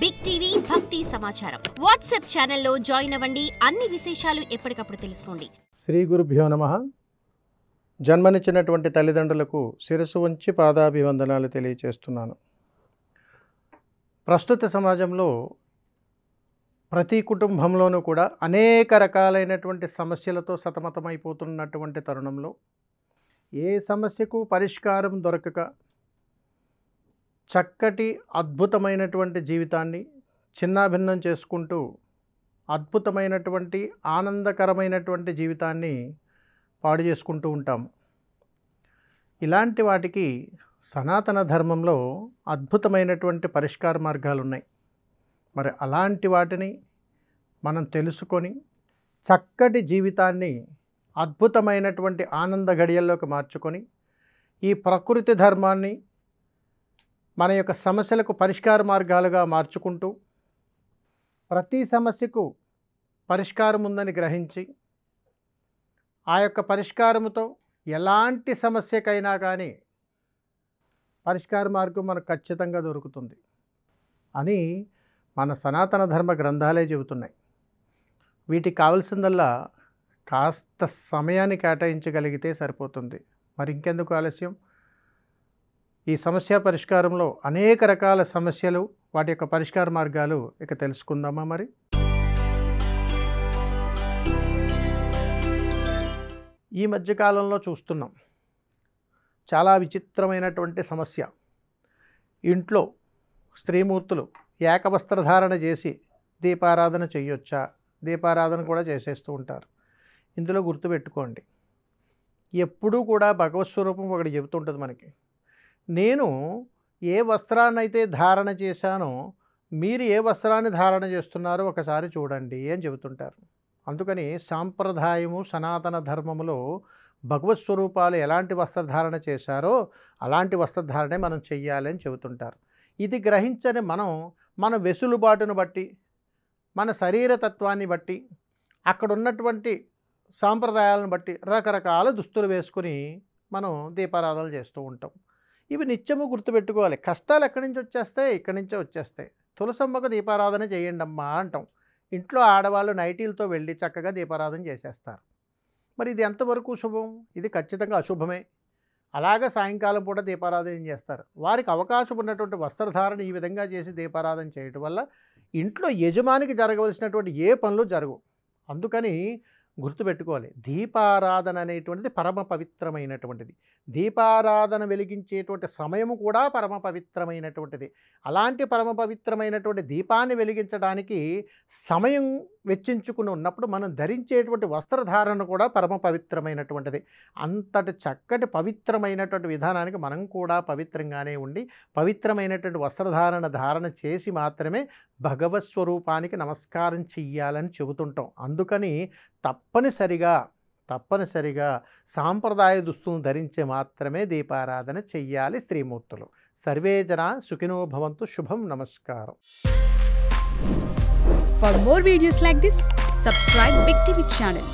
Big TV భక్తి సమాచారం WhatsApp ఛానల్లో జాయిన్ అవ్వండి. అన్ని విశేషాలు ఎప్పటికప్పుడు తెలుసుకోండి. శ్రీ గురుభ్యో నమః. జన్మనిచ్చినటువంటి తల్లిదండ్రులకు శిరస్సు వంచి పాదాభివందనాలు తెలియజేస్తున్నాను. ప్రస్తుత సమాజంలో ప్రతి కుటుంబంలోనూ కూడా అనేక రకాలైనటువంటి సమస్యలతో సతమతమైపోతున్నటువంటి తరుణంలో ఏ సమస్యకు పరిష్కారం దొరకక చక్కటి అద్భుతమైనటువంటి జీవితాన్ని చిన్నాభిన్నం చేసుకుంటూ అద్భుతమైనటువంటి ఆనందకరమైనటువంటి జీవితాన్ని పాడు చేసుకుంటూ ఉంటాము. ఇలాంటి వాటికి సనాతన ధర్మంలో అద్భుతమైనటువంటి పరిష్కార మార్గాలు ఉన్నాయి. మరి అలాంటి వాటిని మనం తెలుసుకొని చక్కటి జీవితాన్ని అద్భుతమైనటువంటి ఆనంద గడియల్లోకి మార్చుకొని ఈ ప్రకృతి ధర్మాన్ని మన యొక్క సమస్యలకు పరిష్కార మార్గాలుగా మార్చుకుంటూ ప్రతి సమస్యకు పరిష్కారం ఉందని గ్రహించి ఆ యొక్క పరిష్కారముతో ఎలాంటి సమస్యకైనా కానీ పరిష్కార మార్గం మనకు ఖచ్చితంగా దొరుకుతుంది అని మన సనాతన ధర్మ గ్రంథాలే చెబుతున్నాయి. వీటికి కావాల్సిందల్లా కాస్త సమయాన్ని కేటాయించగలిగితే సరిపోతుంది. మరి ఇంకెందుకు ఆలస్యం? ఈ సమస్య పరిష్కారంలో అనేక రకాల సమస్యలు, వాటి యొక్క పరిష్కార మార్గాలు ఇక తెలుసుకుందామా? మరి ఈ మధ్యకాలంలో చూస్తున్నాం చాలా విచిత్రమైనటువంటి సమస్య. ఇంట్లో స్త్రీమూర్తులు ఏకవస్త్రధారణ చేసి దీపారాధన చేయొచ్చా? దీపారాధన కూడా చేసేస్తూ ఉంటారు. ఇందులో గుర్తుపెట్టుకోండి, ఎప్పుడూ కూడా భగవత్ స్వరూపం ఒకటి చెబుతుంటుంది మనకి. నేను ఏ వస్త్రాన్ని అయితే ధారణ చేశానో మీరు ఏ వస్త్రాన్ని ధారణ చేస్తున్నారో ఒకసారి చూడండి అని చెబుతుంటారు. అందుకని సాంప్రదాయము సనాతన ధర్మములో భగవత్ స్వరూపాలు ఎలాంటి వస్త్రధారణ చేశారో అలాంటి వస్త్రధారణే మనం చెయ్యాలి అని చెబుతుంటారు. ఇది గ్రహించని మనం మన వెసులుబాటును బట్టి, మన శరీరతత్వాన్ని బట్టి, అక్కడ ఉన్నటువంటి సాంప్రదాయాలను బట్టి రకరకాల దుస్తులు వేసుకుని మనం దీపారాధనలు చేస్తూ ఉంటాం. ఇవి నిత్యము గుర్తుపెట్టుకోవాలి. కష్టాలు ఎక్కడి నుంచి వచ్చేస్తాయి? ఇక్కడి నుంచే వచ్చేస్తాయి. తులసమ్మకు దీపారాధన చేయండి అమ్మా అంటాం. ఇంట్లో ఆడవాళ్ళు నైటీలతో వెళ్ళి చక్కగా దీపారాధన చేసేస్తారు. మరి ఇది ఎంతవరకు శుభం? ఇది ఖచ్చితంగా అశుభమే. అలాగే సాయంకాలం పూట దీపారాధన చేస్తారు. వారికి అవకాశం ఉన్నటువంటి వస్త్రధారణ ఈ విధంగా చేసి దీపారాధన చేయటం వల్ల ఇంట్లో యజమానికి జరగవలసినటువంటి ఏ పనులు జరగవు. అందుకని గుర్తుపెట్టుకోవాలి, దీపారాధన అనేటువంటిది పరమ పవిత్రమైనటువంటిది. దీపారాధన వెలిగించేటువంటి సమయము కూడా పరమ పవిత్రమైనటువంటిది. అలాంటి పరమ పవిత్రమైనటువంటి దీపాన్ని వెలిగించడానికి సమయం వెచ్చించుకుని ఉన్నప్పుడు మనం ధరించేటువంటి వస్త్రధారణ కూడా పరమ పవిత్రమైనటువంటిది. అంతటి చక్కటి పవిత్రమైనటువంటి విధానానికి మనం కూడా పవిత్రంగానే ఉండి పవిత్రమైనటువంటి ధారణ చేసి మాత్రమే భగవత్ స్వరూపానికి నమస్కారం చెయ్యాలని చెబుతుంటాం. అందుకని తప్పనిసరిగా సాంప్రదాయ దుస్తులను ధరించి మాత్రమే దీపారాధన చెయ్యాలి స్త్రీమూర్తులు. సర్వే జనా సుఖినో భవంతు. శుభం. నమస్కారం. For more videos like this, subscribe Big TV channel.